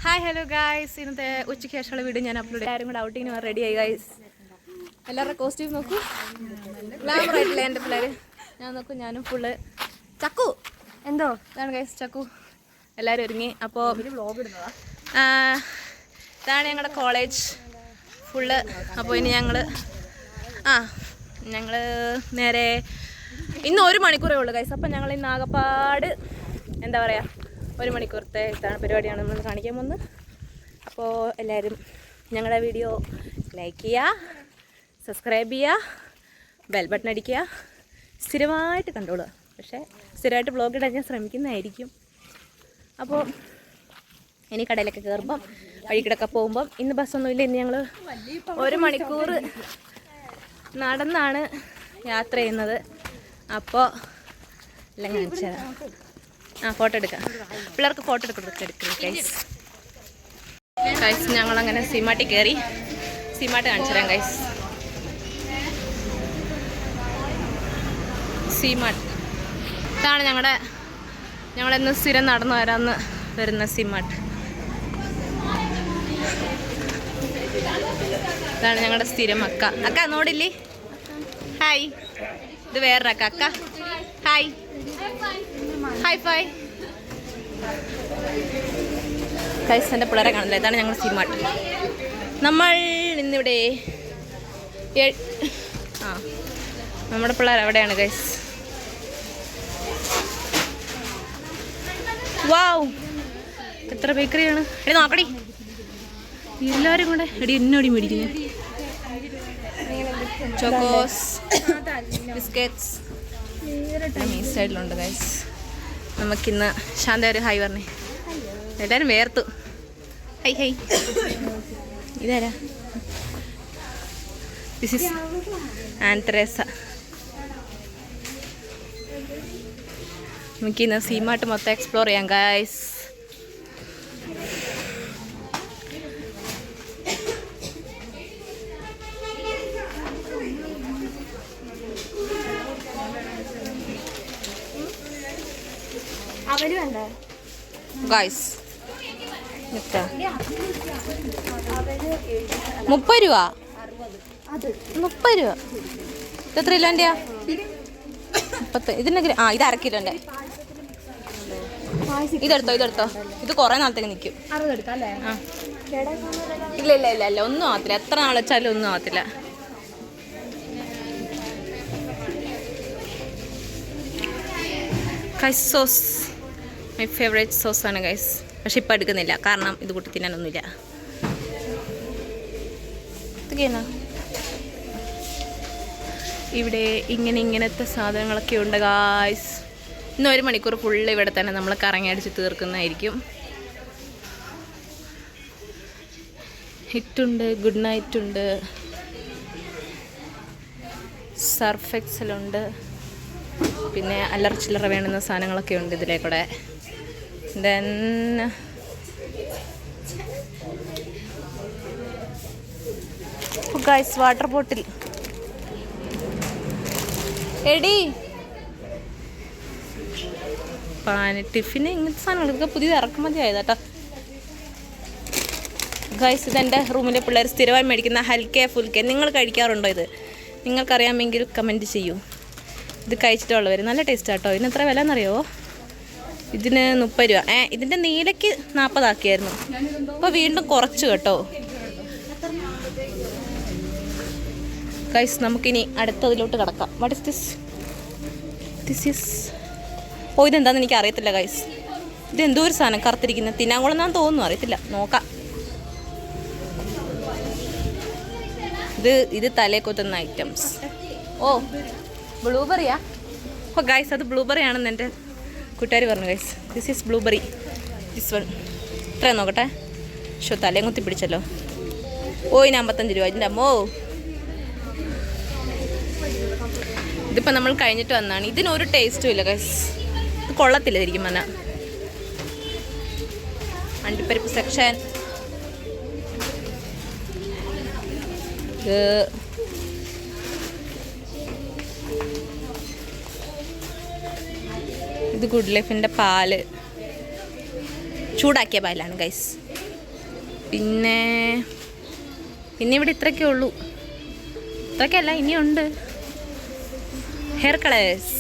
Hi hello guys, ഇന്നത്തെ ഉച്ചയ്ക്ക് ശേഷമുള്ള വീഡിയോ ഞാൻ അപ്ലോഡ് എല്ലാവരും കൂടെ ഔട്ടിങ്ങിന് റെഡി ആയി ഗായ്സ്. എല്ലാവരുടെ കോസ്റ്റ്യൂം നോക്കൂ, ഗ്ലാമർ ആയിട്ടില്ല എൻ്റെ പിള്ളേർ. ഞാൻ നോക്കൂ, ഞാനും ഫുള്ള് ചക്കു എന്തോ ഇതാണ് ഗായ്സ്, ചക്കു എല്ലാവരും ഒരുങ്ങി. അപ്പോൾ ഇതാണ് ഞങ്ങളുടെ കോളേജ് ഫുള്ള്. അപ്പോൾ ഇനി ഞങ്ങൾ നേരെ ഇന്ന് 1 മണിക്കൂറേ ഉള്ളൂ ഗൈസ്. അപ്പം ഞങ്ങൾ ഇന്ന് ആകപ്പാട് എന്താ പറയുക 1 മണിക്കൂറത്തെ ഇതാണ് പരിപാടിയാണ് നമ്മൾ കാണിക്കാൻ പോകുന്നത്. അപ്പോൾ എല്ലാവരും ഞങ്ങളുടെ വീഡിയോ ലൈക്ക് ചെയ്യുക, സബ്സ്ക്രൈബ് ചെയ്യുക, ബെൽ ബട്ടൺ അടിക്കുക, സ്ഥിരമായിട്ട് കണ്ടോളുക. പക്ഷേ സ്ഥിരമായിട്ട് വ്ളോഗ് ഇടാൻ ഞാൻ ശ്രമിക്കുന്നതായിരിക്കും. അപ്പോൾ ഇനി കടയിലൊക്കെ കയറുമ്പം വഴിക്കിടക്കെ പോകുമ്പം ഇന്ന് ബസ്സൊന്നുമില്ല. ഇന്ന് ഞങ്ങൾ 1 മണിക്കൂർ നടന്നാണ് യാത്ര ചെയ്യുന്നത്. അപ്പോൾ എല്ലാം കാണിച്ചു തരാം. ഫോട്ടോ എടുക്കാം, പിള്ളേർക്ക് ഫോട്ടോ എടുക്കണം ഗൈസ്. ഞങ്ങളങ്ങനെ സീമാട്ടി കയറി. സീമാട്ട് കാണിച്ചു തരാം ഗൈസ്. സീമാട്ട് ഇതാണ് ഞങ്ങളെന്ന് സ്ഥിരം നടന്നു വരാമെന്ന് വരുന്ന സീമാട്ട്. ഇതാണ് ഞങ്ങളുടെ സ്ഥിരം അക്ക നോടില്ലേ. ഹായ്, ഇത് വേറൊരു അക്ക. ഹായ് ഹായ് ഫൈ ഗൈസ്, എൻ്റെ പിള്ളേരെ കാണില്ല. ഇതാണ് ഞങ്ങൾ സീമാട്ട്. നമ്മൾ ഇന്നിവിടെ നമ്മുടെ പിള്ളേർ എവിടെയാണ് ഗൈസ്? വാവ്, എത്ര ബേക്കറിയാണ്. എടി നോക്കടി, എല്ലാവരും കൂടെ എടി എന്നോടി മേടിക്കുന്നു. ചോക്കോസ്, ബിസ്ക്കറ്റ്സ് ഈ സൈഡിലുണ്ട് ഗൈസ്. നമുക്കിന്ന് ശാന്ത ഒരു ഹായ് പറഞ്ഞേ. എല്ലാവരും വേർത്തു. Hi hi. ഇതാരാ? ദിസ് ഈസ് ആൻത്രേസ. നമുക്കിന്ന് സീമാട്ട് മൊത്തം എക്സ്പ്ലോർ ചെയ്യാം ഗൈസ്. ഗൈസ് 30 രൂപ. 30 രൂപ. ഇതെത്ര കിലോൻ്റെയാ? 30. ഇതിൻ്റെ ഇത് 1/2 കിലോൻ്റെ. ഇതെടുത്തോ. ഇത് കുറേ നാളത്തേക്ക് നിൽക്കും. ഇല്ല ഒന്നും ആകത്തില്ല. എത്ര നാൾ വെച്ചാലും ഒന്നും ആകത്തില്ല. ഗൈസ് സോസ് മൈ ഫേവറേറ്റ് സോസാണ് ഗൈസ്. പക്ഷെ ഇപ്പം എടുക്കുന്നില്ല, കാരണം ഇത് കൂട്ടി തിന്നാനൊന്നുമില്ല. ഇതൊക്കെയാണ് ഇവിടെ ഇങ്ങനത്തെ സാധനങ്ങളൊക്കെ ഉണ്ട് ഗൈസ്. ഇന്ന് 1 മണിക്കൂർ ഫുള്ള് ഇവിടെ തന്നെ നമ്മൾ കറങ്ങി അടിച്ച് തീർക്കുന്നതായിരിക്കും. ഹിറ്റുണ്ട്, ഗുഡ് നൈറ്റ് ഉണ്ട്, സർഫ് എക്സലുണ്ട്, പിന്നെ അല്ലറ ചില്ലറ വേണ്ടുന്ന സാധനങ്ങളൊക്കെ ഉണ്ട് ഇതിലേക്കൂടെ. Then guys water bottle. എടി ടിഫിന് ഇങ്ങനത്തെ സാധനങ്ങൾ ഇതൊക്കെ പുതിയത് ഇറക്കുമതി ആയതാട്ടോ ഗൈസ്. ഇതെൻ്റെ റൂമിലെ പിള്ളേർ സ്ഥിരമായി മേടിക്കുന്ന ഹൽക്കെ ഫുൽക്കെ. നിങ്ങൾ കഴിക്കാറുണ്ടോ ഇത്? നിങ്ങൾക്കറിയാമെങ്കിൽ കമൻറ്റ് ചെയ്യൂ. ഇത് കഴിച്ചിട്ടുള്ളവർ നല്ല ടേസ്റ്റ് ആട്ടോ. ഇതിന് എത്ര വില എന്നറിയോ? ഇതിന് 30 രൂപ. ഇതിൻ്റെ നീലയ്ക്ക് 40 ആക്കിയായിരുന്നു. അപ്പോൾ വീണ്ടും കുറച്ച് കേട്ടോ ഗൈസ്. നമുക്കിനി അടുത്തതിലോട്ട് കിടക്കാം. വാട്ട് ഇസ് ദിസ് ഈസ് ഇതെന്താണെന്ന് എനിക്ക് അറിയത്തില്ല ഗൈസ്. ഇതെന്തോ ഒരു സാധനം കറുത്തിരിക്കുന്നത്. തിന്നാങ്കുളന്നാന്ന് തോന്നുന്നു, അറിയത്തില്ല, നോക്കാം. ഇത് തലേ കൊത്തുന്ന ഐറ്റംസ്. ബ്ലൂബെറിയാ? ഗൈസ് അത് ബ്ലൂബെറി ആണെന്ന് എൻ്റെ കൂട്ടുകാർ പറഞ്ഞു guys. This is blueberry. This one ഇത്രയും നോക്കട്ടെ. തലയും കുത്തി പിടിച്ചല്ലോ. ഇതിന് 55 രൂപ. ഇതിൻ്റെ അമ്മോ, ഇതിപ്പോൾ നമ്മൾ കഴിഞ്ഞിട്ട് വന്നതാണ്. ഇതിനൊരു ടേസ്റ്റും ഇല്ല ഗൈസ്. ഇത് കൊള്ളത്തില്ല ശരിക്കും പറഞ്ഞാൽ. അണ്ടിപ്പരിപ്പ് സെക്ഷൻ. ഇത് ഗുഡ് ലൈഫിൻ്റെ പാല്, ചൂടാക്കിയ പാലാണ് ഗൈസ്. പിന്നെ ഇവിടെ ഇത്രയൊക്കെ ഉള്ളൂ. ഇത്രയൊക്കെയല്ല, ഇനിയുണ്ട്. ഹെയർ കളേഴ്സ്,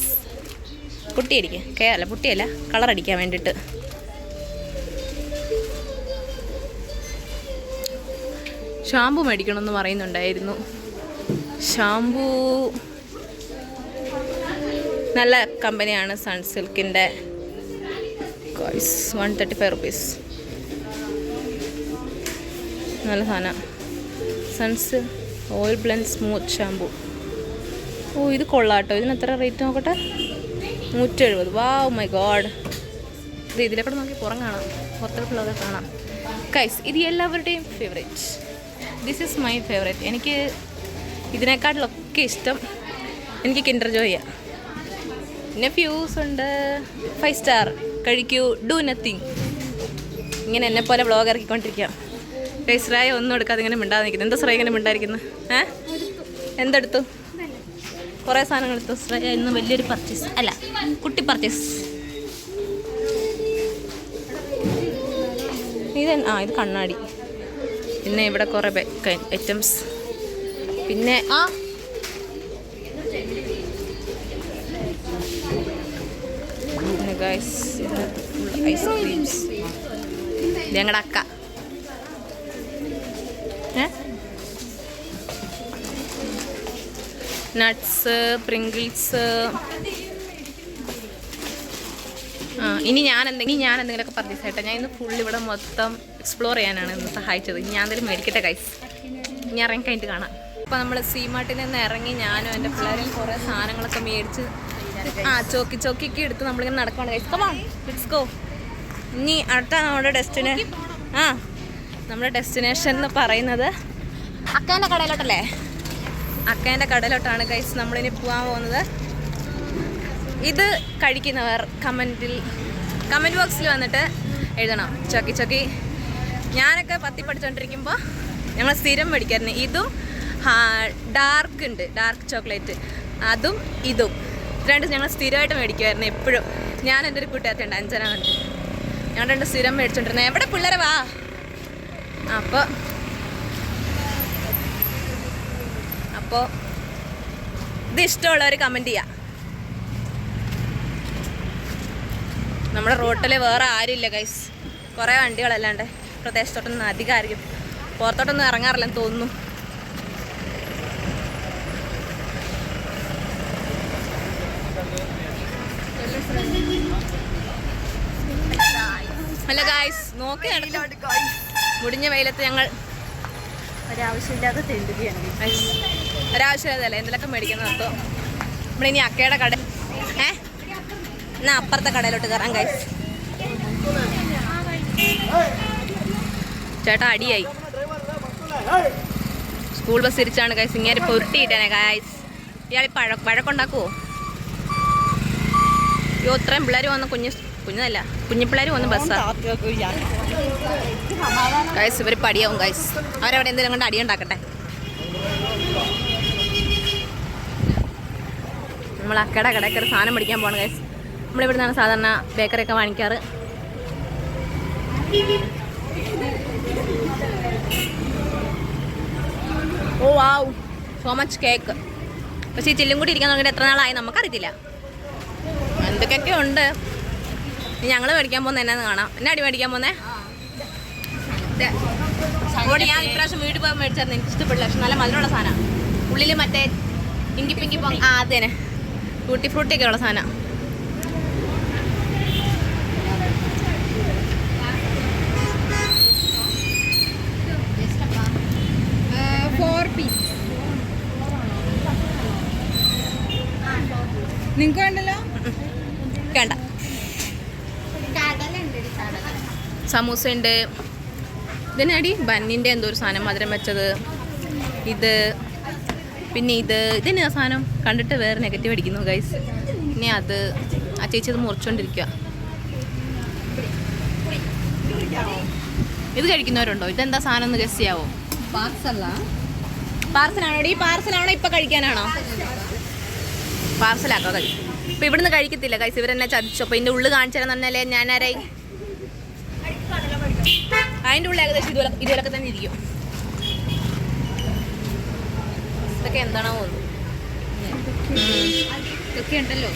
പുട്ടി അടിക്കുക, പുട്ടിയല്ല, കളർ അടിക്കാൻ വേണ്ടിയിട്ട്. ഷാമ്പു മേടിക്കണമെന്ന് പറയുന്നുണ്ടായിരുന്നു. ഷാമ്പൂ നല്ല കമ്പനിയാണ്, സൺസിൽക്കിൻ്റെ. 135 റുപ്പീസ്. നല്ല സാധനം. Suns oil blend smooth shampoo. ഓ, ഇത് കൊള്ളാട്ടോ. ഇതിന് എത്ര റേറ്റ് നോക്കട്ടെ? 170. വാവ് മൈ ഗോഡ്. ഇതിലേക്കൂടെ നോക്കി പുറം കാണാം, പുറത്തോട്ടുള്ളതൊക്കെ കാണാം. ഗൈസ്, ഇത് എല്ലാവരുടെയും favourite. This is my favourite. എനിക്ക് ഇതിനേക്കാട്ടിലൊക്കെ ഇഷ്ടം എനിക്ക് കിൻഡർ ജോയാണ്. പിന്നെ ഫ്യൂസ് ഉണ്ട്. 5 സ്റ്റാർ കഴിക്കൂ, ഡു നത്തിങ്. ഇങ്ങനെ എന്നെപ്പോലെ വ്ളോഗ് ഇറക്കിക്കൊണ്ടിരിക്കുക. ഗൈസ്, ശ്രേയ ഒന്നും എടുക്കാതെ ഇങ്ങനെ മിണ്ടാതെ നിൽക്കുന്നത്. എന്താ ശ്രേയ ഇങ്ങനെ മിണ്ടായിരിക്കുന്നത്? എന്തെടുത്തു? കുറേ സാധനങ്ങൾ എടുത്തു. ശ്രേയ ഇന്ന് വലിയൊരു പർച്ചേസ് അല്ല, കുട്ടി പർച്ചേസ്. ഇത് കണ്ണാടി. പിന്നെ ഇവിടെ കുറേ ഐറ്റംസ്. പിന്നെ ഗൈസ്, ഐസ്ക്രീംസ്. ഇത് ഞങ്ങളുടെ അക്ക. Nuts, Pringles. ഇനി ഞാൻ എന്തെങ്കിലുമൊക്കെ പർച്ചേസ് ആയിട്ടെ. ഞാൻ ഇന്ന് ഫുൾ ഇവിടെ മൊത്തം എക്സ്പ്ലോർ ചെയ്യാനാണ് ഇന്ന് സഹായിച്ചത്. ഇനി ഞാൻ എന്തെങ്കിലും മേടിക്കട്ടെ ഗൈസ്. ഇനി ഇറങ്ങി കഴിഞ്ഞിട്ട് കാണാം. അപ്പോൾ നമ്മൾ സീമാർട്ടിൽ നിന്ന് ഇറങ്ങി ഞാനും എൻ്റെ പിള്ളേരും കുറേ സാധനങ്ങളൊക്കെ മേടിച്ച് ചോക്കിക്ക് എടുത്ത് നമ്മളിങ്ങനെ നടക്കുകയാണ് ഗൈസ്. Come on, let's go. ഇനി അടുത്ത നമ്മുടെ ഡെസ്റ്റിനേഷൻ എന്ന് പറയുന്നത് അക്കേൻ്റെ കടയിലോട്ടല്ലേ? അക്കേൻ്റെ കടയിലോട്ടാണ് ഗൈസ് നമ്മളിനി പോകാൻ പോകുന്നത്. ഇത് കഴിക്കുന്നവർ കമൻറ്റ് ബോക്സിൽ വന്നിട്ട് എഴുതണം. ചോക്കി ഞാനൊക്കെ പത്തി പഠിച്ചുകൊണ്ടിരിക്കുമ്പോൾ ഞങ്ങൾ സ്ഥിരം മേടിക്കായിരുന്നു. ഇതും ഡാർക്ക് ചോക്ലേറ്റ്, അതും ഇതും രണ്ട് ഞങ്ങൾ സ്ഥിരമായിട്ട് മേടിക്കുമായിരുന്നു എപ്പോഴും. ഞാൻ എൻ്റെ ഒരു കൂട്ടുകാരുണ്ട്, അഞ്ജന കണ്ട്, ഞങ്ങൾ രണ്ട് സ്ഥിരം മേടിച്ചോണ്ടിരുന്നത്. എവിടെ പിള്ളേരെ വാ. അപ്പോൾ ഇത് ഇഷ്ടമുള്ളവർ കമൻറ്റ് ചെയ്യുക. നമ്മുടെ റോട്ടിൽ വേറെ ആരുമില്ല ഗൈസ്, കുറേ വണ്ടികളല്ലാണ്ട്. പ്രദേശത്തോട്ടൊന്നും അധികം ആയിരിക്കും, പുറത്തോട്ടൊന്നും ഇറങ്ങാറില്ലെന്ന് തോന്നുന്നു. ഹലോ ഗൈസ്, നോക്കി മുടിഞ്ഞ വെയിലത്ത് ഞങ്ങൾ ഒരാവശ്യമില്ലാതെ ഒരാവശ്യമില്ലാതല്ലേ എന്തെങ്കിലുമൊക്കെ മേടിക്കുന്നത്. അപ്പോൾ നമ്മളിനി അക്കയുടെ കട എന്നാൽ അപ്പുറത്തെ കടയിലോട്ട് കയറാം ഗൈസ്. ചേട്ടാ അടിയായി. സ്കൂൾ ബസ് തിരിച്ചാണ് ഗൈസ്. ഇങ്ങനെ പൊരുട്ടിയിട്ടേ ഗൈസ്. ഇയാൾ വഴക്കുണ്ടാക്കുമോ? അയ്യോ, ഇത്രയും പിള്ളേർ വന്ന കുഞ്ഞതല്ല, കുഞ്ഞു പിള്ളേർ വന്ന് ബസ്സാണ് ഗൈസ്. ഇവർ പടിയാവും ഗൈസ്. അവരവിടെ എന്തെങ്കിലും കൊണ്ട് അടിയുണ്ടാക്കട്ടെ. നമ്മൾ അക്കയുടെ കടയിൽ കയറി സാധനം മേടിക്കാൻ പോകണം ഗൈസ്. നമ്മളിവിടെ നിന്നാണ് സാധാരണ ബേക്കറിയൊക്കെ വാങ്ങിക്കാറ്. ഓ വാവ്, സോ മച്ച് കേക്ക്. പക്ഷേ ഈ ചില്ലും കൂടി ഇരിക്കാൻ തുടങ്ങിയിട്ട് എത്ര നാളായി നമുക്കറിയത്തില്ല. എന്തൊക്കെയൊക്കെ ഉണ്ട്. ഞങ്ങൾ മേടിക്കാൻ പോകുന്നത് എന്നാന്ന് കാണാം. എന്നെ അടി മേടിക്കാൻ പോകുന്നേ? അതുകൊണ്ട് ഞാൻ ഇപ്രാവശ്യം വീട്ടിൽ പോയി മേടിച്ചായിരുന്നു. എനിക്ക് ഇഷ്ടപ്പെടില്ല. പക്ഷെ നല്ല മധുരമുള്ള സാധനം. ഉള്ളിൽ മറ്റേ ഇങ്കിപ്പിങ്കി അതേനെ ടൂട്ടി ഫ്രൂട്ടിയൊക്കെ ഉള്ള സാധനം. നിങ്ങൾക്ക് വേണ്ടല്ലോ? വേണ്ട. സമൂസ ഉണ്ട്. ഇതിനടി ബന്നിൻ്റെ എന്തോ ഒരു സാധനം മധുരം വെച്ചത്. ഇത് പിന്നെ ഇതിന് സാധനം കണ്ടിട്ട് വേറെ നെഗറ്റീവ് അടിക്കുന്നു ഗൈസ്. പിന്നെ അത് ആ ചേച്ചി ഇത് മുറിച്ചോണ്ടിരിക്കുക. ഇത് കഴിക്കുന്നവരുണ്ടോ? ഇതെന്താ സാധനം ഒന്ന് ഗസ് ചെയ്യാവോ? പാർസലാണോ? ഈ പാർസലാണോ ഇപ്പൊ കഴിക്കാനാണോ? പാർസലാക്കോ കഴിക്കും. ഇപ്പൊ ഇവിടുന്ന് കഴിക്കത്തില്ല ഗൈസ്. ഇവരെന്നെ ചതിച്ചു. അപ്പൊ ഇതിന്റെ ഉള്ളു കാണിച്ചു തരാൻ തന്നെയല്ലേ ഞാനാരായി. അതിൻ്റെ ഉള്ളിൽ ഏകദേശം ഇതുപോലൊക്കെ തന്നെ ഇരിക്കും. ഇതൊക്കെ എന്താണോ തോന്നുന്നു. ഇതൊക്കെ ഉണ്ടല്ലോ.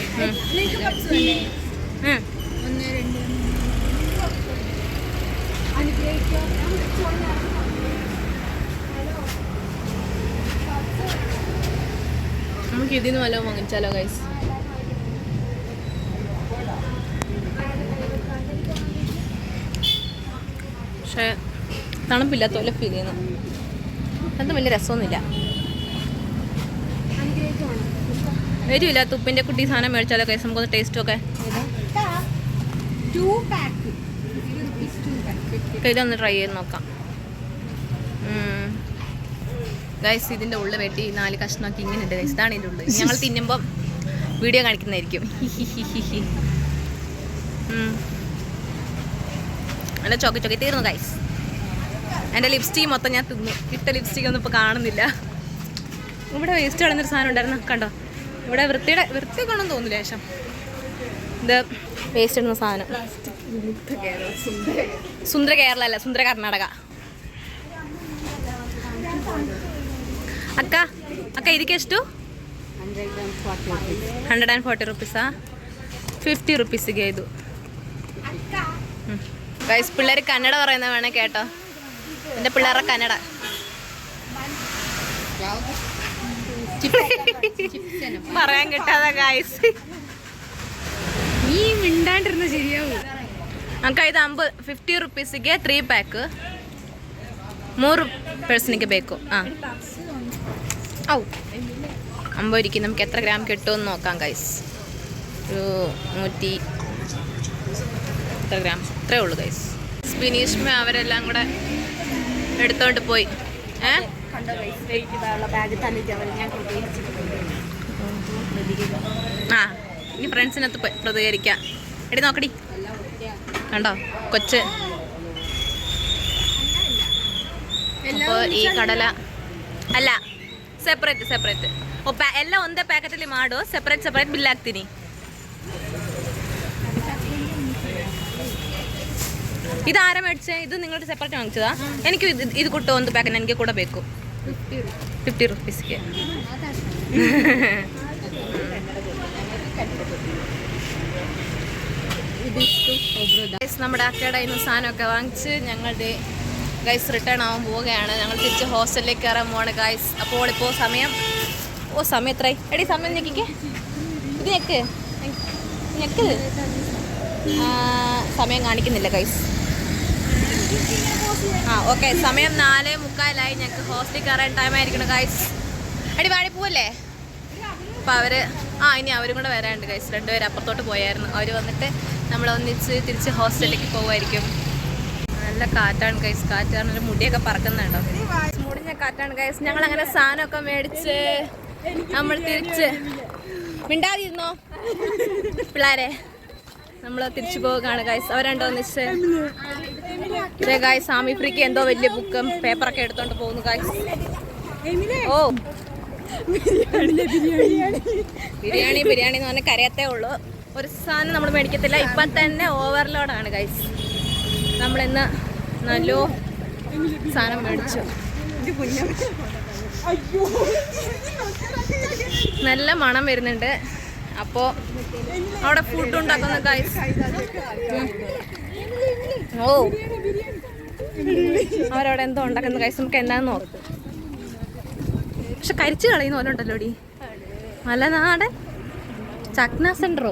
നമുക്ക് ഇതിന്ന് വല്ലതും വാങ്ങിച്ചാലോ ഗൈസ്? പക്ഷേ തണുപ്പില്ലാത്ത പോലെ ഫീൽ ചെയ്യുന്നു. അത് വലിയ രസമൊന്നുമില്ല. എരിവില്ലാത്ത ഉപ്പിൻ്റെ കുട്ടി സാധനം മേടിച്ചാലോ ഗൈസ്? നമുക്കൊന്ന് ടേസ്റ്റും ഒക്കെ ഇതൊന്ന് ട്രൈ ചെയ്ത് നോക്കാം ഗൈസ്. ഇതിൻ്റെ ഉള്ളിൽ വെട്ടി 4 കഷ്ണമൊക്കെ ഇങ്ങനെ ഉണ്ട് ഗൈസ്. ഇതാണ് ഇതിൻ്റെ ഉള്ളിൽ. ഞങ്ങൾ തിന്നുമ്പം വീഡിയോ കാണിക്കുന്നതായിരിക്കും. എൻ്റെ ചൊക്കി തീർന്നു ഗൈസ്. എൻ്റെ ലിപ്സ്റ്റിക് മൊത്തം ഞാൻ തിന്നു. ഇട്ട ലിപ്സ്റ്റിക് ഒന്നും ഇപ്പോൾ കാണുന്നില്ല. ഇവിടെ വേസ്റ്റ് കളയുന്നൊരു സാധനം ഉണ്ടായിരുന്നു കണ്ടോ? ഇവിടെ വൃത്തിയൊക്കെ ഒന്നും തോന്നില്ല. ശേഷം ഇത് വേസ്റ്റ് ഇടുന്ന സാധനം. സുന്ദര കേരള അല്ല, സുന്ദര കർണാടക. ಅಕ್ಕ ಇದಕ್ಕೆ ಎಷ್ಟು? 140 ರುಪೀಸಾ? 50 ರುಪೀಸಿಗೆ ಇದು. ഗൈസ് പിള്ളേർ കന്നഡ പറയുന്നത് വേണേ കേട്ടോ. എൻ്റെ പിള്ളേരുടെ കന്നഡ പറയാൻ കിട്ടാതെ ഗൈസ്. നീ മിണ്ടാണ്ടിരുന്ന ശരിയാവും. ಅಕ್ಕ ಇದು 50 ರುಪೀಸಿಗೆ 3 ಪ್ಯಾಕ್. 3 ಪರ್ಸನಿಗೆ ಬೇಕು. ഔ 50 രൂപയ്ക്ക് നമുക്ക് എത്ര ഗ്രാം കിട്ടുമെന്ന് നോക്കാം ഗൈസ്. ഒരു 100 എത്ര ഗ്രാം? ഇത്രേ ഉള്ളൂ ഗൈസ്. സ്പിനീഷ്മ അവരെല്ലാം കൂടെ എടുത്തോണ്ട് പോയി. ഇനി ഫ്രണ്ട്സിനകത്ത് പ്രതികരിക്കാം. എടി നോക്കടി, കണ്ടോ കൊച്ച്. അപ്പോൾ ಈ ಕಡಲ ಅಲ್ಲ ಸೆಪ್ರೇಟ್ ಎಲ್ಲ ಒಂದೇ ಪ್ಯಾಕೆಟಲ್ಲಿ ಮಾಡು. ಸೆಪ್ರೇಟ್ ಬಿಲ್ ಹಾಕ್ತೀನಿ. ಇದು ಆರ ಮೇಡ್ಚೆ. ಇದು ನಿങ്ങളുടെ ಸೆಪ್ರೇಟ್ ವಾಂಗಿಸದಾ? എനിക്ക് ಇದು ಕೊಟ್ಟು ಒಂದು ಪ್ಯಾಕೆಟ್ ನನಗೆ ಕೂಡ ಬೇಕು. 50 ರುಪೀಸ್ಗೆ. നമ്മുടെ അക്കയുടെ ഇന്ന് സാധനമൊക്കെ വാങ്ങിച്ച് ഞങ്ങളുടെ ഗൈസ് റിട്ടേൺ ആവാൻ പോവുകയാണ്. ഞങ്ങൾ തിരിച്ച് ഹോസ്റ്റലിലേക്ക് കയറാൻ പോവാണ് ഗൈസ്. അപ്പോൾ ഇപ്പോൾ സമയം എത്രയായി? എടി സമയം ഞെക്കിക്കേ. ഇത് ഞെക്ക് സമയം കാണിക്കുന്നില്ല ഗൈസ്. ഓക്കെ, സമയം 4:45. ഞങ്ങൾക്ക് ഹോസ്റ്റലിൽ കയറാൻ ടൈം ആയിരിക്കണം ഗൈസ്. എടി വാടി പോവല്ലേ? അപ്പോൾ അവർ ഇനി അവരും കൂടെ വരാനുണ്ട് ഗൈസ്. 2 പേര് അപ്പുറത്തോട്ട് പോയായിരുന്നു. അവർ വന്നിട്ട് നമ്മളൊന്നിച്ച് തിരിച്ച് ഹോസ്റ്റലിലേക്ക് പോകുമായിരിക്കും. നല്ല കാറ്റാണ് ഗൈസ്. കാറ്റാണ്, ഒരു മുടിയൊക്കെ പറക്കുന്നുണ്ടോ? മുടിഞ്ഞ കാറ്റാണ് ഗൈസ്. ഞങ്ങളങ്ങനെ സാധനമൊക്കെ മേടിച്ച് നമ്മൾ തിരിച്ച് മിണ്ടാതിരുന്നോ പിള്ളേരെ? നമ്മൾ തിരിച്ചു പോവുകയാണ് ഗൈസ്. അവരുണ്ടോ ഒന്നിച്ച് ഇതേ ഗൈസ്. ആമി ഫ്രീക്ക് എന്തോ വലിയ ബുക്കും പേപ്പറൊക്കെ എടുത്തോണ്ട് പോകുന്നു ഗൈസ്. ബിരിയാണി എന്ന് പറഞ്ഞാൽ കരയത്തേ ഉള്ളൂ. ഒരു സാധനം നമ്മൾ മേടിക്കത്തില്ല. ഇപ്പം തന്നെ ഓവർലോഡാണ് ഗൈസ്. നമ്മളിന്ന് നല്ലോ സാധനം മേടിച്ചു. നല്ല മണം വരുന്നുണ്ട്. അപ്പോൾ അവിടെ ഫുഡ് ഉണ്ടാക്കുന്ന ഗൈസ്. അവരവിടെ എന്തോ ഉണ്ടാക്കുന്ന ഗൈസ്. നമുക്ക് എന്താണെന്ന് നോക്കും. പക്ഷെ കരിച്ചു കളയുന്ന പോലെ ഉണ്ടല്ലോ ഡി. നല്ല നാടൻ ചക്ന സെൻറ്ററോ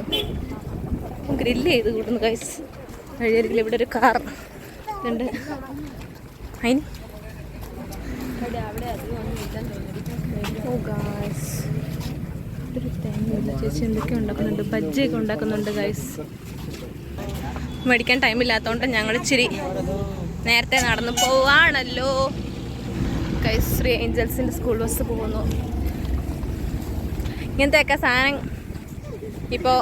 ഗ്രില്ല് ചെയ്ത് കൂട്ടുന്നു ഗൈസ്. വഴിയരികിൽ ഇവിടെ ഒരു കാർ ഉണ്ട്. അതിന് ചേച്ചി എന്തൊക്കെ ഉണ്ടാക്കുന്നുണ്ട്. ബജ്ജിയൊക്കെ ഉണ്ടാക്കുന്നുണ്ട് ഗൈസ്. മേടിക്കാൻ ടൈമില്ലാത്തതുകൊണ്ട് ഞങ്ങൾ ഇച്ചിരി നേരത്തെ നടന്നു പോവാണല്ലോ ഗൈസ്. ശ്രീ ഏഞ്ചൽസിൻ്റെ സ്കൂൾ ബസ് പോകുന്നു. ഇങ്ങനത്തെയൊക്കെ സാധനം ഇപ്പോൾ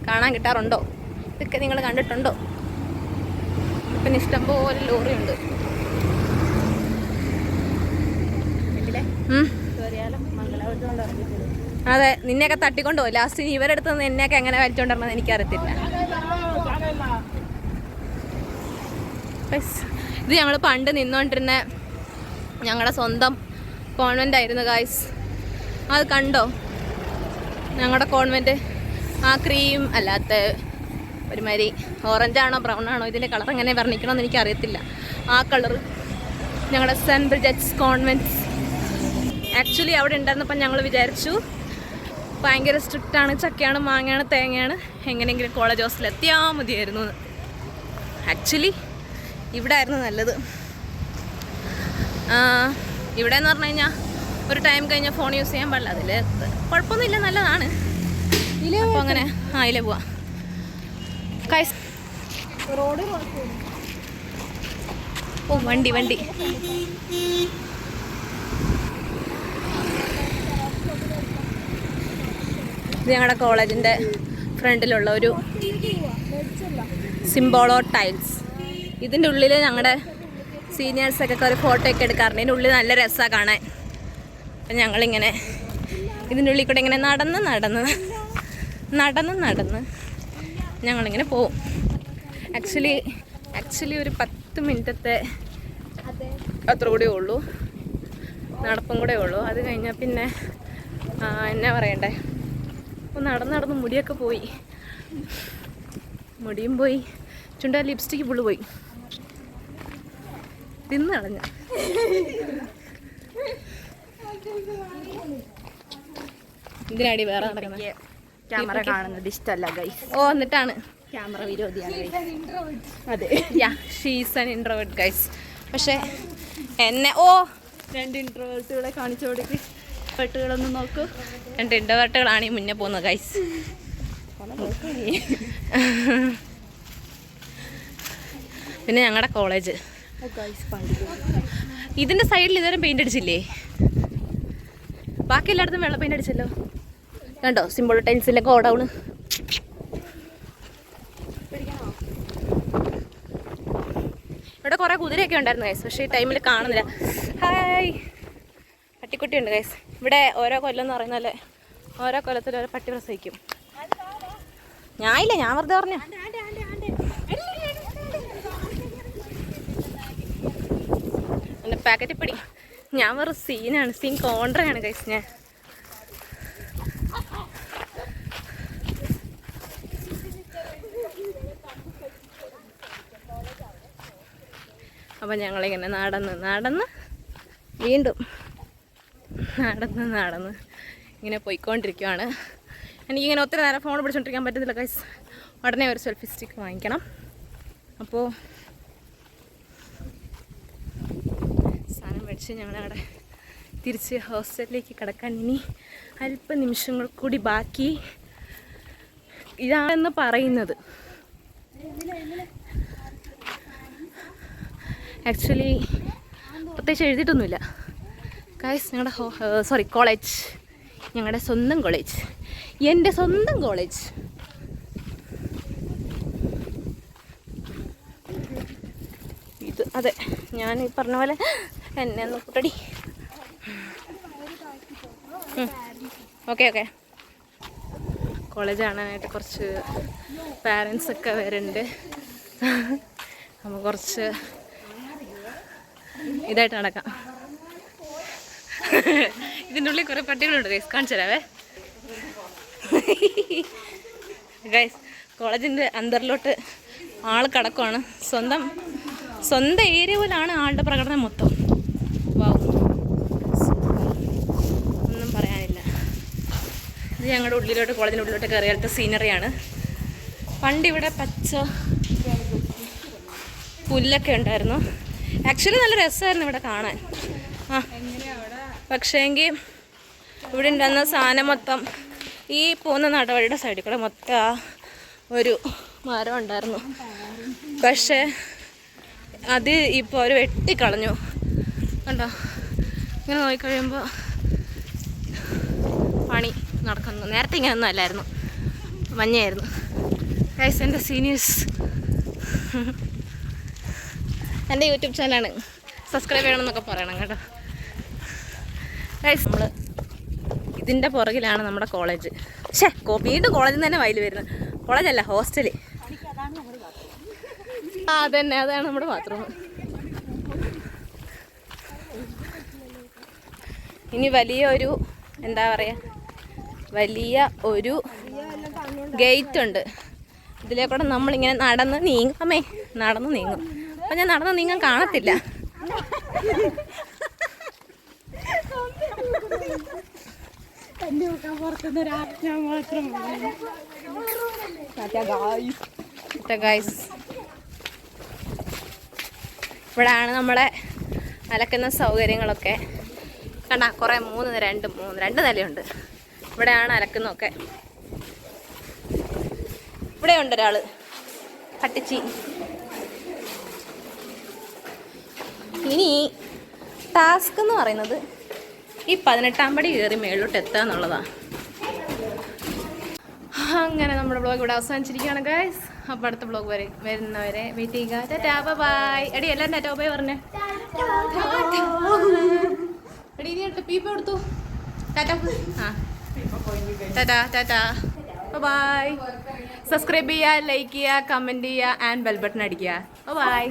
കാണാൻ കിട്ടാറുണ്ടോ? ഇതൊക്കെ നിങ്ങൾ കണ്ടിട്ടുണ്ടോ? പിന്നെ ഇഷ്ടംപോലെ ലോറിയുണ്ട്. അതെ, നിന്നെയൊക്കെ തട്ടിക്കൊണ്ടോ ലാസ്റ്റ് ഇവരെടുത്ത് നിന്ന് എന്നെയൊക്കെ എങ്ങനെ വലിച്ചോണ്ടിരുന്നത് എനിക്കറിയത്തില്ല. ഇത് ഞങ്ങൾ പണ്ട് നിന്നുകൊണ്ടിരുന്ന ഞങ്ങളുടെ സ്വന്തം കോൺവെൻ്റ് ആയിരുന്നു ഗായ്സ്. അത് കണ്ടോ ഞങ്ങളുടെ കോൺവെൻറ്റ്? ആ ക്രീം അല്ലാത്ത ഒരുമാതിരി ഓറഞ്ചാണോ ബ്രൗൺ ആണോ ഇതിൻ്റെ കളർ എങ്ങനെ വർണ്ണിക്കണമെന്ന് എനിക്കറിയത്തില്ല. ആ കളർ ഞങ്ങളുടെ സെൻറ്റ് ബ്രിജറ്റ്സ് കോൺവെൻറ്റ്. ആക്ച്വലി അവിടെ ഉണ്ടായിരുന്നപ്പോൾ ഞങ്ങൾ വിചാരിച്ചു ഭയങ്കര സ്ട്രിക്റ്റാണ്, ചക്കയാണ്, മാങ്ങയാണ്, തേങ്ങയാണ്, എങ്ങനെയെങ്കിലും കോളേജ് ഹോസ്റ്റലിൽ എത്തിയാൽ മതിയായിരുന്നു. ആക്ച്വലി ഇവിടെ ആയിരുന്നു നല്ലത്. ഇവിടെ എന്ന് പറഞ്ഞു കഴിഞ്ഞാൽ ഒരു ടൈം കഴിഞ്ഞാൽ ഫോൺ യൂസ് ചെയ്യാൻ പാടില്ല. അതിൽ കുഴപ്പമൊന്നുമില്ല, നല്ലതാണ്. അപ്പോൾ അങ്ങനെ അതിലേ പോവാം. ഓ വണ്ടി വണ്ടി. ഇത് ഞങ്ങളുടെ കോളേജിൻ്റെ ഫ്രണ്ടിലുള്ള ഒരു സിംബോളോ ടൈൽസ്. ഇതിൻ്റെ ഉള്ളിൽ ഞങ്ങളുടെ സീനിയേഴ്സൊക്കെ ഒരു ഫോട്ടോ ഒക്കെ എടുക്കാറുണ്ട്. ഇതിൻ്റെ ഉള്ളിൽ നല്ല രസമാണ് കാണാൻ. അപ്പം ഞങ്ങളിങ്ങനെ ഇതിൻ്റെ ഉള്ളിൽ കൂടെ ഇങ്ങനെ നടന്ന് ഞങ്ങളിങ്ങനെ പോവും. ആക്ച്വലി ഒരു 10 മിനിറ്റത്തെ അത്ര കൂടെ ഉള്ളൂ, നടപ്പും കൂടെ ഉള്ളൂ. അത് കഴിഞ്ഞാൽ പിന്നെ എന്നാ പറയണ്ടേ, അപ്പോൾ നടന്ന് മുടിയൊക്കെ പോയി, മുടിയും പോയി, ചുണ്ട ലിപ്സ്റ്റിക്ക് ഫുള്ള് പോയി, തിന്ന് കളഞ്ഞു. ഇതിനാടി വേറെ നടക്കുന്നത്. ക്യാമറ കാണുന്നത് ഇഷ്ടമല്ല ഗൈസ്. ഓ എന്നിട്ടാണ് ക്യാമറ വിരോധിയാണ്. അതെ, ഷീസ് ആൻ ഇൻട്രോവേർട്ട് ഗൈസ്. പക്ഷെ എന്നെ 2 ഇൻട്രോവേർട്ടുകളെ കാണിച്ചു കൊടുക്ക്. പെട്ടുകളൊന്നും നോക്കൂ. 2 ഇൻട്രോവേർട്ടുകളാണ് ഈ മുന്നേ പോകുന്നത് ഗൈസ്. പിന്നെ ഞങ്ങളുടെ കോളേജ് ഇതിൻ്റെ സൈഡിൽ ഇതുവരെ പെയിൻ്റ് അടിച്ചില്ലേ? ബാക്കി എല്ലായിടത്തും വെള്ള പെയിൻ്റ് അടിച്ചല്ലോ. കണ്ടോ സിമ്പിൾ ടൈൽസിലെ ഗോഡൗണ്. ഇവിടെ കുറേ കുതിരയൊക്കെ ഉണ്ടായിരുന്നു ഗൈസ്, പക്ഷേ ഈ ടൈമിൽ കാണുന്നില്ല. ഹായ്, പട്ടിക്കുട്ടിയുണ്ട് ഗൈസ്. ഇവിടെ ഓരോ കൊല്ലം എന്ന് പറയുന്നല്ലേ, ഓരോ കൊല്ലത്തിൽ ഓരോ പട്ടി പ്രസവിക്കും. ഞാൻ വെറുതെ പറഞ്ഞു. എൻ്റെ പാക്കറ്റ് പിടി. ഞാൻ വെറും സീൻ കോൺട്രയാണ് ഗൈസ്. ഞാൻ അപ്പം ഞങ്ങളിങ്ങനെ നടന്ന് വീണ്ടും നടന്ന് ഇങ്ങനെ പോയിക്കൊണ്ടിരിക്കുകയാണ്. എനിക്കിങ്ങനെ ഒത്തിരി നേരം ഫോൺ പിടിച്ചോണ്ടിരിക്കാൻ പറ്റുന്നില്ല ഗൈസ്. ഉടനെ ഒരു സെൽഫി സ്റ്റിക്ക് വാങ്ങിക്കണം. അപ്പോൾ സാധനം മേടിച്ച് ഞങ്ങളവിടെ തിരിച്ച് ഹോസ്റ്റലിലേക്ക് കിടക്കാൻ ഇനി അല്പനിമിഷങ്ങൾ കൂടി ബാക്കി. ഇതാണെന്ന് പറയുന്നത്. ആക്ച്വലി പ്രത്യേകിച്ച് എഴുതിയിട്ടൊന്നുമില്ല ഗൈസ്. ഞങ്ങളുടെ കോളേജ്, ഞങ്ങളുടെ സ്വന്തം കോളേജ്, എൻ്റെ സ്വന്തം കോളേജ്. ഇത് അതെ, ഞാൻ ഈ പറഞ്ഞ പോലെ എന്നെ ഒന്ന് കൂട്ടടി. ഓക്കെ കോളേജ് കാണാനായിട്ട് കുറച്ച് പാരൻസൊക്കെ വരുന്നുണ്ട്. അപ്പോൾ കുറച്ച് ഇതായിട്ട് നടക്കാം. ഇതിൻ്റെ ഉള്ളിൽ കുറേ പട്ടികളുണ്ട് ഗൈസ്, കാണിച്ചു തരാവേ ഗൈസ്. കോളേജിൻ്റെ അന്തറിലോട്ട് ആൾ കിടക്കുവാണ്. സ്വന്തം ഏരിയ പോലാണ് ആളുടെ പ്രകടനം മൊത്തം. വാവ്, ഒന്നും പറയാനില്ല. ഇത് ഞങ്ങളുടെ ഉള്ളിലോട്ട്, കോളേജിൻ്റെ ഉള്ളിലോട്ട് കയറിയാലത്തെ സീനറിയാണ്. പണ്ടിവിടെ പച്ച പുല്ലൊക്കെ ഉണ്ടായിരുന്നു. ആക്ച്വലി നല്ല രസമായിരുന്നു ഇവിടെ കാണാൻ. പക്ഷേങ്കിൽ ഇവിടെ ഉണ്ടായിരുന്ന സാധനം മൊത്തം ഈ പോകുന്ന നടവഴിയുടെ സൈഡിൽ കൂടെ മൊത്തം ഒരു മരം ഉണ്ടായിരുന്നു. പക്ഷേ അത് ഇപ്പോൾ അവർ വെട്ടിക്കളഞ്ഞു. കണ്ടോ, ഇങ്ങനെ നോക്കിക്കഴിയുമ്പോൾ പണി നടക്കുന്നു. നേരത്തെ ഇങ്ങനെ ഒന്നും അല്ലായിരുന്നു, മഞ്ഞയായിരുന്നു ഗൈസ്. എൻ്റെ സീനിയേഴ്സ്, എൻ്റെ യൂട്യൂബ് ചാനലാണ്, സബ്സ്ക്രൈബ് ചെയ്യണമെന്നൊക്കെ പറയണം കേട്ടോ ഗൈസ്. നമ്മൾ ഇതിൻ്റെ പുറകിലാണ് നമ്മുടെ കോളേജ്. വീണ്ടും കോളേജിൽ നിന്ന് തന്നെ വയൽ വരുന്നത്. കോളേജല്ല, ഹോസ്റ്റല്. അതന്നെ, അതാണ് നമ്മുടെ ബാത്റൂം. ഇനി വലിയ ഒരു എന്താ പറയുക, വലിയ ഒരു ഗേറ്റ് ഉണ്ട്. ഇതിലേക്കൂടെ നമ്മളിങ്ങനെ നടന്ന് നീങ്ങും. അമ്മേ നടന്ന് നീങ്ങും. അപ്പം ഞാൻ നടന്ന് നീങ്ങാൻ കാണത്തില്ല. ഇവിടെയാണ് നമ്മളെ അലക്കുന്ന സൗകര്യങ്ങളൊക്കെ. കണ്ട കുറേ രണ്ട് നിലയുണ്ട്. ഇവിടെയാണ് അലക്കുന്നതൊക്കെ. ഇവിടെ ഉണ്ട് ഒരാൾ പട്ടിച്ചി. ഇനി ടാസ്ക് എന്ന് പറയുന്നത് ഈ 18-ാം പടി കയറി മേളിലോട്ട് എത്തുക എന്നുള്ളതാണ്. അങ്ങനെ നമ്മുടെ ബ്ലോഗ് ഇവിടെ അവസാനിച്ചിരിക്കുകയാണ് ഗൈസ്. അപ്പോൾ അടുത്ത ബ്ലോഗ് വരുന്നവരെ വെയിറ്റ് ചെയ്യുക. Tata bye. എടി എല്ലാവരും ടാറ്റാ ബൈ പറഞ്ഞേ. എടി ഇനി പീപ്പ കൊടുത്തു. ടാറ്റാ. ആ ടാറ്റാ ടാറ്റാ ബൈ. സബ്സ്ക്രൈബ് ചെയ്യുക, ലൈക്ക് ചെയ്യുക, കമൻറ്റ് ചെയ്യുക ആൻഡ് ബെൽ ബട്ടൺ അടിക്കുക. ബൈ.